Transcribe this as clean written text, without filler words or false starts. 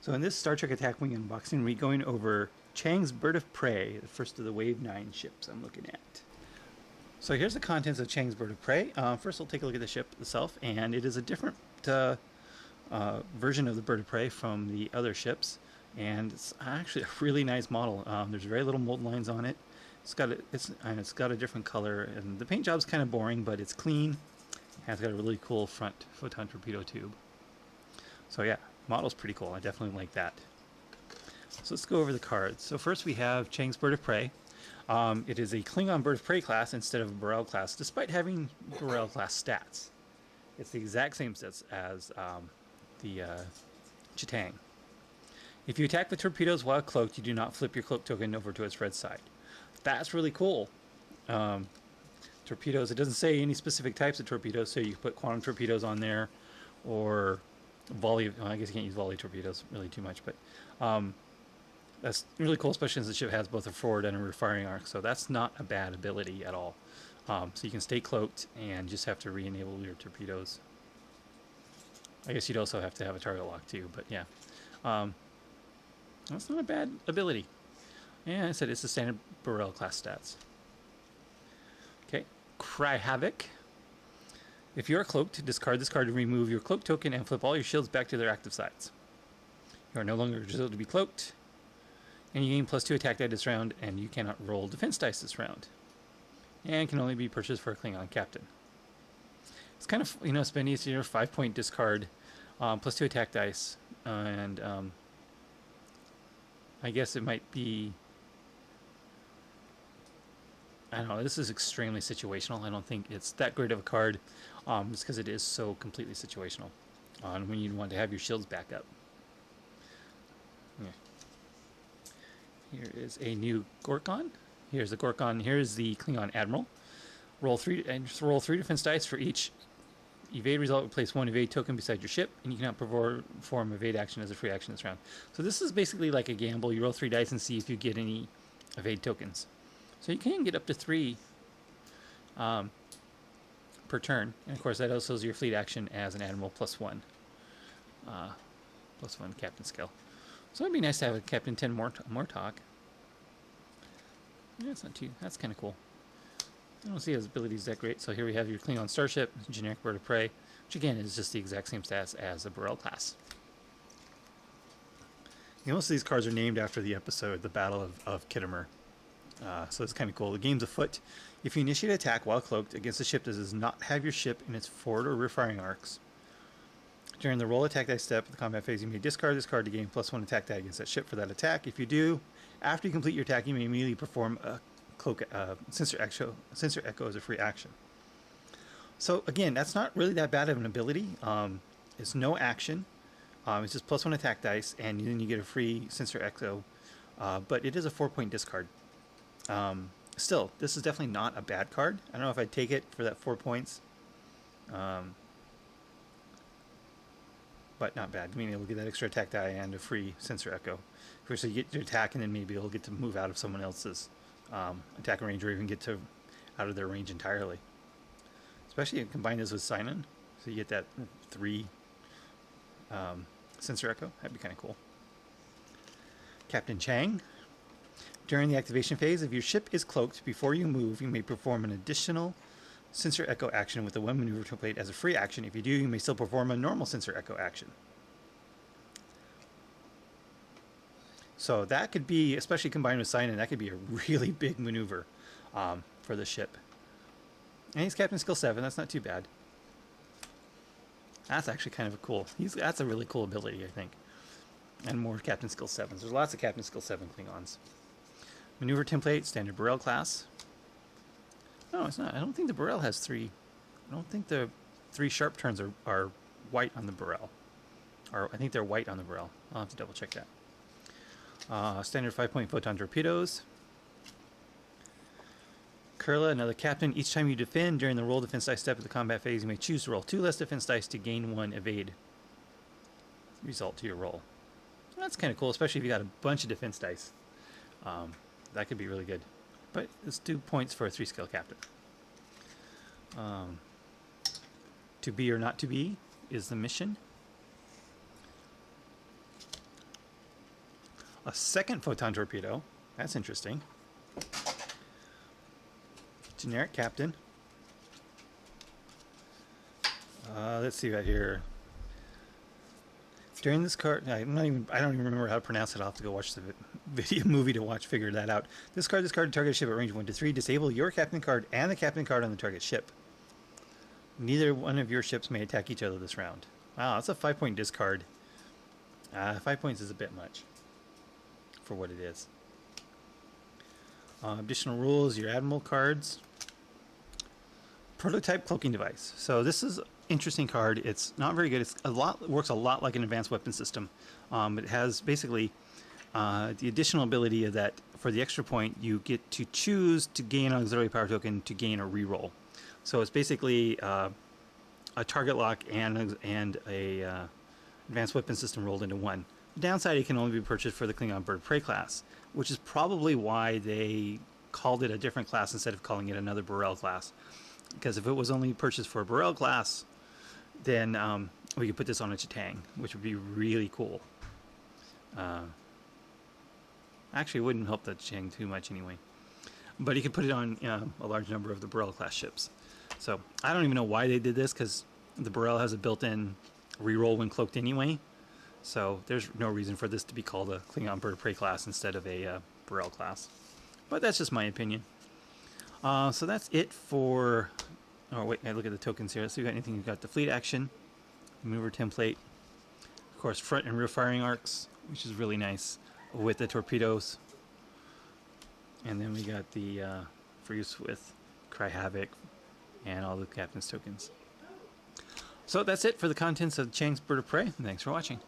So in this Star Trek Attack Wing unboxing, we're going over Chang's Bird of Prey, the first of the Wave 9 ships I'm looking at. So here's the contents of Chang's Bird of Prey. First we'll take a look at the ship itself, and it is a different version of the Bird of Prey from the other ships, and it's actually a really nice model. There's very little mold lines on it. It's got a different color, and the paint job's kind of boring, but it's clean. And it's got a really cool front photon torpedo tube. So yeah, model's pretty cool. I definitely like that. So let's go over the cards. So first we have Chang's Bird of Prey. It is a Klingon Bird of Prey class instead of a Burrell class, despite having Burrell class stats. It's the exact same stats as the Chang. If you attack with torpedoes while cloaked, you do not flip your cloak token over to its red side. That's really cool. Torpedoes, it doesn't say any specific types of torpedoes, so you can put quantum torpedoes on there, or volley. Well, I guess you can't use volley torpedoes really too much, but that's really cool, especially since the ship has both a forward and a rear firing arc, so that's not a bad ability at all. So you can stay cloaked and just have to re-enable your torpedoes. I guess you'd also have to have a target lock too, but yeah. That's not a bad ability. Yeah, I said it's the standard Burrell class stats. Okay, Cry Havoc. If you are cloaked, discard this card to remove your cloak token and flip all your shields back to their active sides. You are no longer able to be cloaked, and you gain +2 attack die this round, and you cannot roll defense dice this round. And can only be purchased for a Klingon captain. It's kind of, spendy. It's your 5-point discard, +2 attack dice, and I guess it might be, I don't know, this is extremely situational. I don't think it's that great of a card, just because it is so completely situational on when you want to have your shields back up. Yeah. Here is a new Gorkon. Here's the Gorkon. Here's the Klingon Admiral. Roll 3 defense dice for each evade result. Place 1 evade token beside your ship, and you cannot perform evade action as a free action this round. So this is basically like a gamble. You roll 3 dice and see if you get any evade tokens. So you can get up to 3 per turn, and of course that also is your fleet action as an admiral +1, +1 captain skill. So it'd be nice to have a Captain 10 more talk. Yeah, that's kind of cool. I don't see his abilities that great. So here we have your Klingon starship, generic Bird of Prey, which again is just the exact same stats as the Burrell class. Most of these cards are named after the episode, the Battle of Khitomer. So it's kind of cool. The game's afoot. If you initiate an attack while cloaked against a ship that does not have your ship in its forward or rear firing arcs, during the roll attack die step of the combat phase, you may discard this card to gain +1 attack die against that ship for that attack. If you do, after you complete your attack, you may immediately perform a cloak sensor echo as a free action. So again, that's not really that bad of an ability. It's no action. It's just +1 attack dice, and then you get a free sensor echo. But it is a 4-point discard. Still, this is definitely not a bad card. I don't know if I'd take it for that 4 points. But not bad. I mean, it'll get that extra attack die and a free sensor echo. First, you get your attack, and then maybe it'll get to move out of someone else's attack range, or even get out of their range entirely. Especially if you combine this with Sign-In, so you get that 3 sensor echo. That'd be kind of cool. Captain Chang. During the activation phase, if your ship is cloaked before you move, you may perform an additional sensor echo action with the 1 maneuver template as a free action. If you do, you may still perform a normal sensor echo action. So that could be, especially combined with Sign-In, that could be a really big maneuver for the ship. And he's Captain Skill 7, that's not too bad. That's actually kind of a cool, that's a really cool ability, I think. And more Captain Skill 7s. There's lots of Captain Skill 7 Klingons. Maneuver template, standard Burrell class. No, it's not. I don't think the Burrell has 3. I don't think the 3 sharp turns are white on the Burrell. Or I think they're white on the Burrell. I'll have to double check that. Standard 5-point photon torpedoes. Kurla, another captain. Each time you defend during the roll defense dice step of the combat phase, you may choose to roll 2 less defense dice to gain 1 evade result to your roll. So that's kind of cool, especially if you got a bunch of defense dice. That could be really good. But it's 2 points for a 3-skill captain. To be or not to be is the mission. A second photon torpedo. That's interesting. Generic captain. Let's see right here. During this card, I don't even remember how to pronounce it. I'll have to go watch the movie to figure that out. Discard this card to target ship at range 1 to 3. Disable your captain card and the captain card on the target ship. Neither one of your ships may attack each other this round. Wow, that's a 5-point discard. 5 points is a bit much for what it is. Additional rules, your Admiral cards. Prototype cloaking device. So this is an interesting card. It's not very good. Works a lot like an advanced weapon system. It has basically the additional ability of that for the extra point, you get to choose to gain an auxiliary power token to gain a reroll. So it's basically a target lock and a advanced weapon system rolled into one. The downside, it can only be purchased for the Klingon Bird of Prey class, which is probably why they called it a different class instead of calling it another Burrell class. Because if it was only purchased for a Burrell class, then we could put this on a Chang, which would be really cool. Actually, it wouldn't help the Chang too much anyway. But you could put it on a large number of the Burrell class ships. So I don't even know why they did this, because the Burrell has a built-in reroll when cloaked anyway. So there's no reason for this to be called a Klingon Bird of Prey class instead of a Burrell class. But that's just my opinion. So that's it for... Oh, wait, I look at the tokens here. Let's see if we got anything. We've got the fleet action, maneuver template, of course, front and rear firing arcs, which is really nice, with the torpedoes. And then we got the for use with Cry Havoc and all the captain's tokens. So that's it for the contents of Chang's Bird of Prey. Thanks for watching.